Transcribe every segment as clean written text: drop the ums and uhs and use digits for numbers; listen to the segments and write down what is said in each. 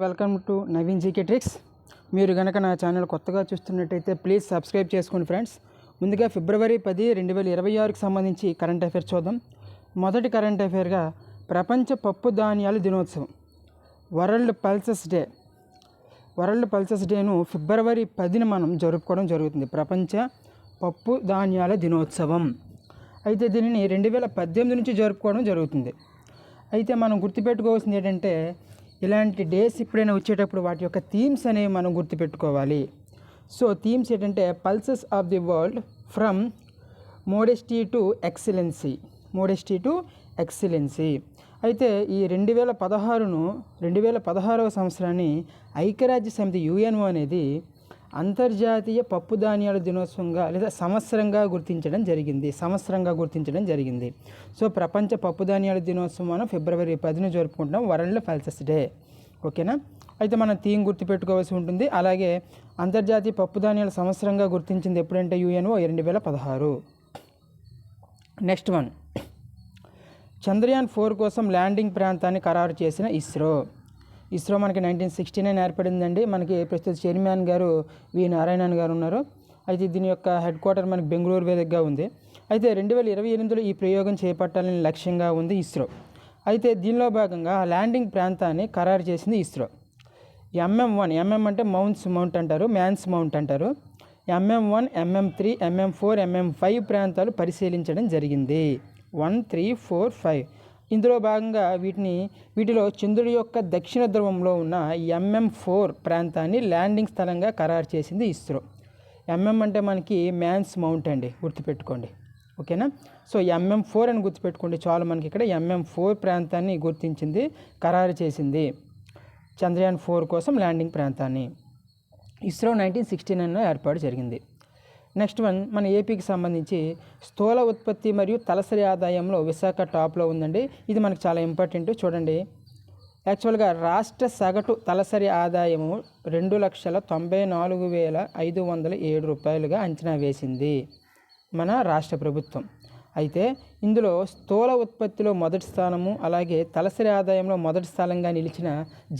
Welcome to Naveen GK tricks. మీరు కనుక నా ఛానల్ కొత్తగా చూస్తున్నట్టయితే ప్లీజ్ సబ్స్క్రైబ్ చేసుకోండి ఫ్రెండ్స్. ముందుగా ఫిబ్రవరి 10, 2026కి సంబంధించి కరెంట్ అఫైర్స్ చూద్దాం. మొదటి కరెంట్ అఫైర్గా ప్రపంచ పప్పు ధాన్యాల దినోత్సవం, world pulses day. World pulses డేను ఫిబ్రవరి 10న మనం జరుపుకోవడం జరుగుతుంది, ప్రపంచ పప్పు ధాన్యాల దినోత్సవం. అయితే దీనిని 2018 నుంచి జరుపుకోవడం జరుగుతుంది. అయితే మనం గుర్తుపెట్టుకోవాల్సింది ఏంటంటే, ఇలాంటి డేస్ ఎప్పుడైనా వచ్చేటప్పుడు వాటి యొక్క థీమ్స్ అనేవి మనం గుర్తుపెట్టుకోవాలి. సో థీమ్స్ ఏంటంటే pulses of the world from modesty to excellency. Modesty to excellency. అయితే ఈ 2016వ సంవత్సరాన్ని ఐక్యరాజ్య సమితి యుఎన్ఓ అనేది అంతర్జాతీయ పప్పు ధాన్యాల దినోత్సవంగా లేదా సంవత్సరంగా గుర్తించడం జరిగింది. సో ప్రపంచ పప్పు ధాన్యాల దినోత్సవం మనం ఫిబ్రవరి 10న జరుపుకుంటున్నాం, వరల్డ్ పల్సెస్ డే. ఓకేనా. అయితే మనం థీమ్ గుర్తుపెట్టుకోవాల్సి ఉంటుంది. అలాగే అంతర్జాతీయ పప్పు ధాన్యాల సంవత్సరంగా గుర్తించింది ఎప్పుడంటే యుఎన్ఓ 2016. నెక్స్ట్ వన్, చంద్రయాన్ 4 కోసం ల్యాండింగ్ ప్రాంతాన్ని ఖరారు చేసిన ఇస్రో మనకి 1969 ఏర్పడిందండి. మనకి ప్రస్తుత చైర్మన్ గారు వి నారాయణన్ గారు ఉన్నారు. అయితే దీని యొక్క హెడ్ క్వార్టర్ మనకి బెంగళూరు వేదికగా ఉంది. అయితే 2028లో ఈ ప్రయోగం చేపట్టాలని లక్ష్యంగా ఉంది ఇస్రో. అయితే దీనిలో భాగంగా ల్యాండింగ్ ప్రాంతాన్ని ఖరారు చేసింది ఇస్రో. MM1, MM అంటే మౌంట్ అంటారు, మ్యాన్స్ మౌంట్ అంటారు. MM1, MM3, MM4, MM5 ప్రాంతాలు పరిశీలించడం జరిగింది. 1, 3, 4, 5. ఇందులో భాగంగా వీటిలో చంద్రుడి యొక్క దక్షిణ ధ్రువంలో ఉన్న MM4 ప్రాంతాన్ని ల్యాండింగ్ స్థలంగా ఖరారు చేసింది ఇస్రో. MM అంటే మనకి మ్యాన్స్ మౌంట్ అండి, గుర్తుపెట్టుకోండి. ఓకేనా. సో MM4 అని గుర్తుపెట్టుకోండి చాలు. మనకి ఇక్కడ MM4 ప్రాంతాన్ని గుర్తించింది, ఖరారు చేసింది చంద్రయాన్ 4 కోసం ల్యాండింగ్ ప్రాంతాన్ని. ఇస్రో 1969లో ఏర్పాటు జరిగింది. నెక్స్ట్ వన్, మన ఏపీకి సంబంధించి స్థూల ఉత్పత్తి మరియు తలసరి ఆదాయంలో విశాఖ టాప్లో ఉందండి. ఇది మనకు చాలా ఇంపార్టెంట్. చూడండి, యాక్చువల్గా రాష్ట్ర సగటు తలసరి ఆదాయము 2,94,507 రూపాయలుగా అంచనా వేసింది మన రాష్ట్ర ప్రభుత్వం. అయితే ఇందులో స్థూల ఉత్పత్తిలో మొదటి స్థానము, అలాగే తలసరి ఆదాయంలో మొదటి స్థానంగా నిలిచిన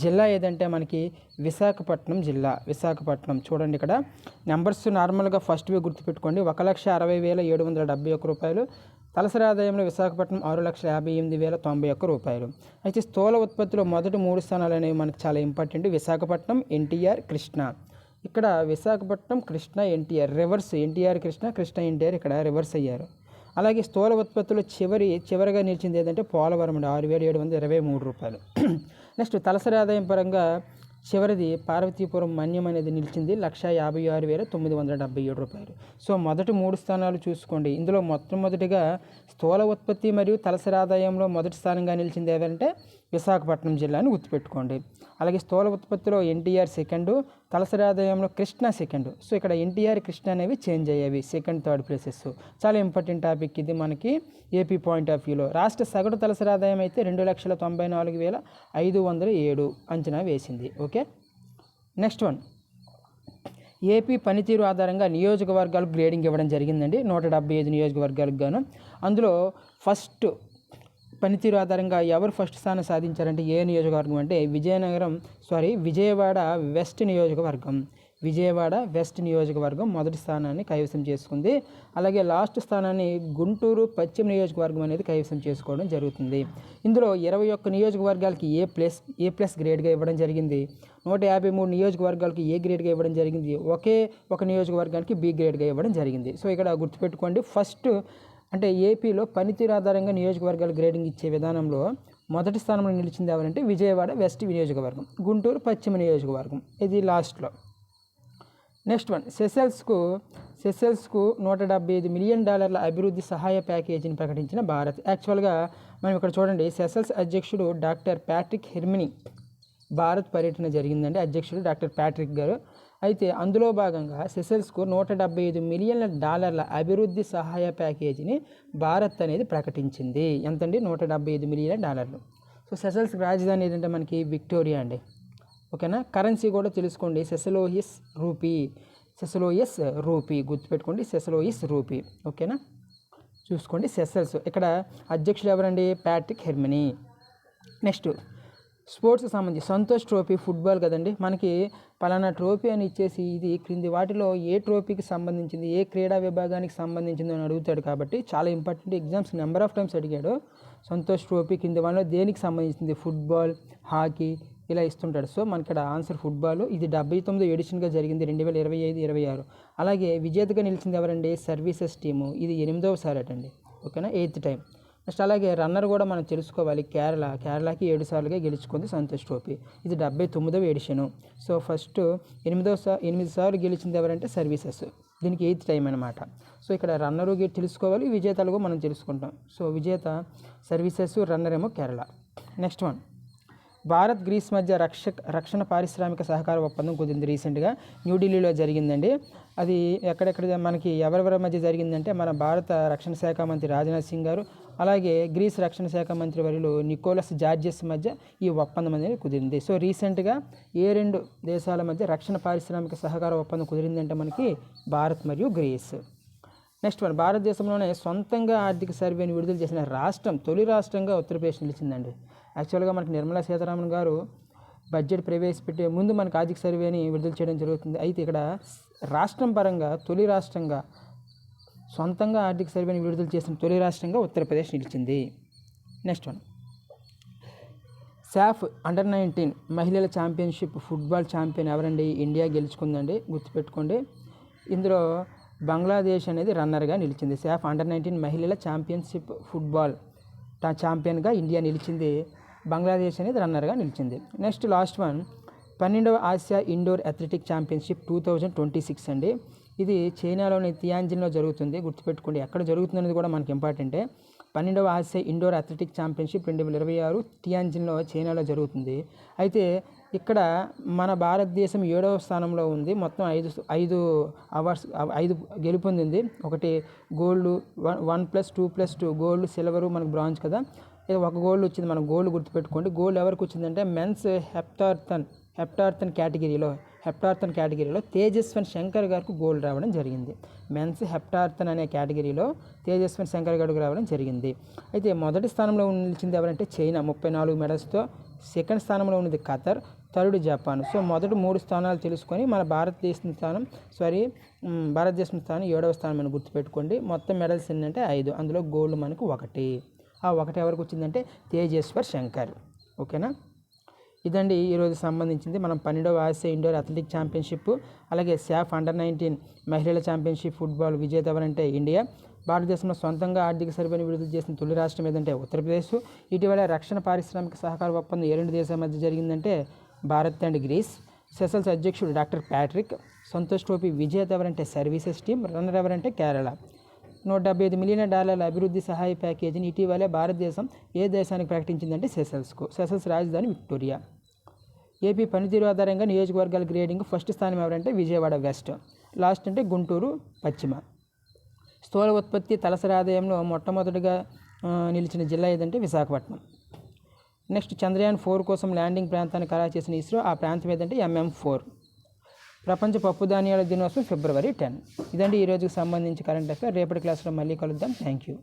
జిల్లా ఏదంటే మనకి విశాఖపట్నం జిల్లా. విశాఖపట్నం చూడండి, ఇక్కడ నెంబర్స్ నార్మల్గా ఫస్ట్వే గుర్తుపెట్టుకోండి. 1,60,771 రూపాయలు. తలసరి ఆదాయంలో విశాఖపట్నం 6,58,091 రూపాయలు. అయితే స్థూల ఉత్పత్తిలో మొదటి 3 స్థానాలు అనేవి మనకు చాలా ఇంపార్టెంట్. విశాఖపట్నం, ఎన్టీఆర్, కృష్ణా. ఇక్కడ విశాఖపట్నం, కృష్ణా, ఎన్టీఆర్ రివర్స్. ఎన్టీఆర్ కృష్ణ, కృష్ణ ఎన్టీఆర్ ఇక్కడ రివర్స్ అయ్యారు. అలాగే స్థూల ఉత్పత్తిలో చివరిగా నిలిచింది ఏదంటే పోలవరం 6,723 రూపాయలు. నెక్స్ట్ తలసరి ఆదాయం పరంగా చివరిది పార్వతీపురం మన్యం అనేది నిలిచింది 1,56,977 రూపాయలు. సో మొదటి 3 స్థానాలు చూసుకోండి. ఇందులో మొట్టమొదటిగా స్థూల ఉత్పత్తి మరియు తలసరి ఆదాయంలో మొదటి స్థానంగా నిలిచింది ఏదంటే విశాఖపట్నం జిల్లాని గుర్తుపెట్టుకోండి. అలాగే స్థూల ఉత్పత్తిలో ఎన్టీఆర్ సెకండు, తలసరి ఆదాయంలో కృష్ణా సెకండు. సో ఇక్కడ ఎన్టీఆర్, కృష్ణ అనేవి చేంజ్ అయ్యేవి, సెకండ్, థర్డ్ ప్లేసెస్. చాలా ఇంపార్టెంట్ టాపిక్ ఇది మనకి ఏపీ పాయింట్ ఆఫ్ వ్యూలో. రాష్ట్ర సగటు తలసరి ఆదాయం అయితే 2,94,507 అంచనా వేసింది. ఓకే. నెక్స్ట్ వన్, ఏపీ పనితీరు ఆధారంగా నియోజకవర్గాలకు గ్రేడింగ్ ఇవ్వడం జరిగిందండి. 175 నియోజకవర్గాలకు గాను. అందులో ఫస్ట్ పనితీరు ఆధారంగా ఎవరు ఫస్ట్ స్థానం సాధించారంటే ఏ నియోజకవర్గం అంటే విజయవాడ వెస్ట్ నియోజకవర్గం. విజయవాడ వెస్ట్ నియోజకవర్గం మొదటి స్థానాన్ని కైవసం చేసుకుంది. అలాగే లాస్ట్ స్థానాన్ని గుంటూరు పశ్చిమ నియోజకవర్గం అనేది కైవసం చేసుకోవడం జరుగుతుంది. ఇందులో 21 నియోజకవర్గాలకి ఏ ప్లస్ గ్రేడ్గా ఇవ్వడం జరిగింది. 153 నియోజకవర్గాలకి ఏ గ్రేడ్గా ఇవ్వడం జరిగింది. ఒకే ఒక నియోజకవర్గానికి బి గ్రేడ్గా ఇవ్వడం జరిగింది. సో ఇక్కడ గుర్తుపెట్టుకోండి, ఫస్ట్ అంటే ఏపీలో పనితీరు ఆధారంగా నియోజకవర్గాలు గ్రేడింగ్ ఇచ్చే విధానంలో మొదటి స్థానంలో నిలిచింది ఎవరంటే విజయవాడ వెస్ట్ నియోజకవర్గం, గుంటూరు పశ్చిమ నియోజకవర్గం. ఇది లాస్ట్లో. నెక్స్ట్ వన్, సెషెల్స్కు $175 మిలియన్ అభివృద్ధి సహాయ ప్యాకేజీని ప్రకటించిన భారత్. యాక్చువల్గా మనం ఇక్కడ చూడండి, సెషెల్స్ అధ్యక్షుడు డాక్టర్ ప్యాట్రిక్ హెర్మినీ భారత్ పర్యటన జరిగిందండి. అధ్యక్షుడు డాక్టర్ ప్యాట్రిక్ గారు. అయితే అందులో భాగంగా సెషెల్స్కు $175 మిలియన్ అభివృద్ధి సహాయ ప్యాకేజీని భారత్ అనేది ప్రకటించింది. ఎంతండి? $175 మిలియన్. సో సెషెల్స్ రాజధాని ఏదంటే మనకి విక్టోరియా అండి. ఓకేనా. కరెన్సీ కూడా తెలుసుకోండి, సెసలోయిస్ రూపీ గుర్తుపెట్టుకోండి, సెసలోయిస్ రూపీ. ఓకేనా, చూసుకోండి. సెషెల్స్ ఇక్కడ అధ్యక్షుడు ఎవరండి? Patrick Herminie. నెక్స్ట్ స్పోర్ట్స్కి సంబంధించి సంతోష్ ట్రోఫీ ఫుట్బాల్ కదండి, మనకి పలానా ట్రోఫీ అని ఇచ్చేసి ఇది క్రింది వాటిలో ఏ ట్రోఫీకి సంబంధించింది, ఏ క్రీడా విభాగానికి సంబంధించింది అని అడుగుతాడు. కాబట్టి చాలా important, exams number of times అడిగాడు. సంతోష్ ట్రోఫీ కింది వాళ్ళలో దేనికి సంబంధించింది, ఫుట్బాల్, హాకీ ఇలా ఇస్తుంటాడు. సో మనకి ఇక్కడ ఆన్సర్ ఫుట్బాల్. ఇది 79వ ఎడిషన్గా జరిగింది 2025-26. అలాగే విజేతగా నిలిచింది ఎవరండి, సర్వీసెస్ టీము. ఇది 8వ అటండి, ఓకేనా, 8th టైం. నెక్స్ట్ అలాగే రన్నర్ కూడా మనం తెలుసుకోవాలి, కేరళకి 7 సార్లుగా గెలుచుకుంది సంతోష్ ట్రోఫీ. ఇది 79వ ఎడిషను. సో ఫస్ట్ 8 సార్లు గెలిచింది ఎవరంటే సర్వీసెస్, దీనికి 8th టైం అనమాట. సో ఇక్కడ రన్నరు తెలుసుకోవాలి, విజేతలుగా మనం తెలుసుకుంటాం. సో విజేత సర్వీసెస్, రన్నర్ ఏమో Kerala. Next one, Bharat Greece మధ్య రక్షణ పారిశ్రామిక సహకార ఒప్పందం కుదిరింది. రీసెంట్గా న్యూఢిల్లీలో జరిగిందండి. అది ఎక్కడెక్కడ మనకి ఎవరెవరి మధ్య జరిగిందంటే మన భారత రక్షణ శాఖ మంత్రి రాజ్నాథ్ సింగ్ గారు, అలాగే గ్రీస్ రక్షణ శాఖ మంత్రి వర్యులు నికోలస్ జార్జియస్ మధ్య ఈ ఒప్పందం అనేది కుదిరింది. సో రీసెంట్గా ఏ 2 దేశాల మధ్య రక్షణ పారిశ్రామిక సహకార ఒప్పందం కుదిరిందంటే మనకి భారత్ మరియు గ్రీస్. నెక్స్ట్ వన్, భారతదేశంలోనే సొంతంగా ఆర్థిక సర్వేని విడుదల చేసిన రాష్ట్రం, తొలి రాష్ట్రంగా ఉత్తరప్రదేశ్ నిలిచిందండి. యాక్చువల్గా మనకి నిర్మలా సీతారామన్ గారు బడ్జెట్ ప్రవేశపెట్టే ముందు మనకు ఆర్థిక సర్వేని విడుదల చేయడం జరుగుతుంది. అయితే ఇక్కడ రాష్ట్రం పరంగా తొలి రాష్ట్రంగా సొంతంగా ఆర్థిక సర్వేని విడుదల చేసిన తొలి రాష్ట్రంగా ఉత్తరప్రదేశ్ నిలిచింది. నెక్స్ట్ వన్, సాఫ్ అండర్-19 మహిళల ఛాంపియన్షిప్ ఫుట్బాల్ ఛాంపియన్ ఎవరండి, ఇండియా గెలుచుకుందండి, గుర్తుపెట్టుకోండి. ఇందులో బంగ్లాదేశ్ అనేది రన్నర్గా నిలిచింది. సాఫ్ అండర్-19 మహిళల ఛాంపియన్షిప్ ఫుట్బాల్ ఛాంపియన్గా ఇండియా నిలిచింది, బంగ్లాదేశ్ అనేది రన్నర్గా నిలిచింది. నెక్స్ట్ లాస్ట్ వన్, 12వ ఆసియా ఇండోర్ అథ్లెటిక్ ఛాంపియన్షిప్ 2026 అండి. ఇది చైనాలోని తియాన్జిన్లో జరుగుతుంది, గుర్తుపెట్టుకోండి. ఎక్కడ జరుగుతుంది అనేది కూడా మనకి ఇంపార్టెంటే. 12వ ఆసియా ఇండోర్ అథ్లెటిక్ ఛాంపియన్షిప్ 2026 తియాన్జిన్లో చైనాలో జరుగుతుంది. అయితే ఇక్కడ మన భారతదేశం 7వ స్థానంలో ఉంది. మొత్తం 5 అవార్డ్స్ 5 గెలుపొందింది. ఒకటి గోల్డ్, 1+2+2 గోల్డ్, సిల్వరు, మనకు బ్రాంజ్ కదా. ఇది 1 గోల్డ్ వచ్చింది, మనం గోల్డ్ గుర్తుపెట్టుకోండి. గోల్డ్ ఎవరికి వచ్చిందంటే మెన్స్ హెప్టార్థన్ కేటగిరీలో తేజస్వన్ శంకర్ గారికి గోల్డ్ రావడం జరిగింది. మెన్స్ హెప్టార్థన్ అనే కేటగిరీలో తేజస్వన్ శంకర్ గారికి రావడం జరిగింది. అయితే మొదటి స్థానంలో నిలిచింది ఎవరంటే చైనా 34 మెడల్స్తో. సెకండ్ స్థానంలో ఉన్నది ఖతర్, థర్డ్ జపాన్. సో మొదటి 3 స్థానాలు తెలుసుకొని మన భారతదేశం స్థానం 7వ స్థానం అని గుర్తుపెట్టుకోండి. మొత్తం మెడల్స్ ఏంటంటే 5, అందులో గోల్డ్ మనకు 1. ఆ 1 ఎవరికి వచ్చిందంటే తేజేశ్వర్ శంకర్, ఓకేనా. ఇదండి ఈరోజు సంబంధించింది. మనం 12వ ఆసియా ఇండోర్ అథ్లెటిక్ ఛాంపియన్షిప్, అలాగే సాఫ్ అండర్-19 మహిళల ఛాంపియన్షిప్ ఫుట్బాల్ విజేత ఎవరంటే ఇండియా. భారతదేశంలో సొంతంగా ఆర్థిక సర్వేని విడుదల చేసిన తొలి రాష్ట్రం ఏదంటే ఉత్తరప్రదేశ్. ఇటీవల రక్షణ పారిశ్రామిక సహకార ఒప్పందం ఏ 2 దేశాల మధ్య జరిగిందంటే భారత్ అండ్ గ్రీస్. సెసల్స్ అధ్యక్షుడు డాక్టర్ ప్యాట్రిక్. సంతోష్ ట్రోఫీ విజేత ఎవరంటే సర్వీసెస్ టీమ్. రన్నర్ ఎవరంటే కేరళ. $175 మిలియన్ అభివృద్ధి సహాయ ప్యాకేజీని ఇటీవలే భారతదేశం ఏ దేశానికి ప్రకటించిందంటే సెసల్స్కు. సెసల్స్ రాజధాని విక్టోరియా. ఏపీ పనితీరు ఆధారంగా నియోజకవర్గాల గ్రేడింగ్ ఫస్ట్ స్థానం ఎవరంటే విజయవాడ వెస్ట్, లాస్ట్ అంటే గుంటూరు పశ్చిమ. స్థూల ఉత్పత్తి తలసరి ఆదాయంలో మొట్టమొదటిగా నిలిచిన జిల్లా ఏదంటే విశాఖపట్నం. నెక్స్ట్ చంద్రయాన్ 4 కోసం ల్యాండింగ్ ప్రాంతాన్ని ఖరారు చేసిన ఇస్రో, ఆ ప్రాంతం ఏదంటే MM4. ప్రపంచ పప్పు ధాన్యాల దినోత్సవం February 10. ఇదండి ఈరోజుకి సంబంధించి కరెంట్ అఫైర్. రేపటి క్లాస్లో మళ్ళీ కలుద్దాం. Thank you.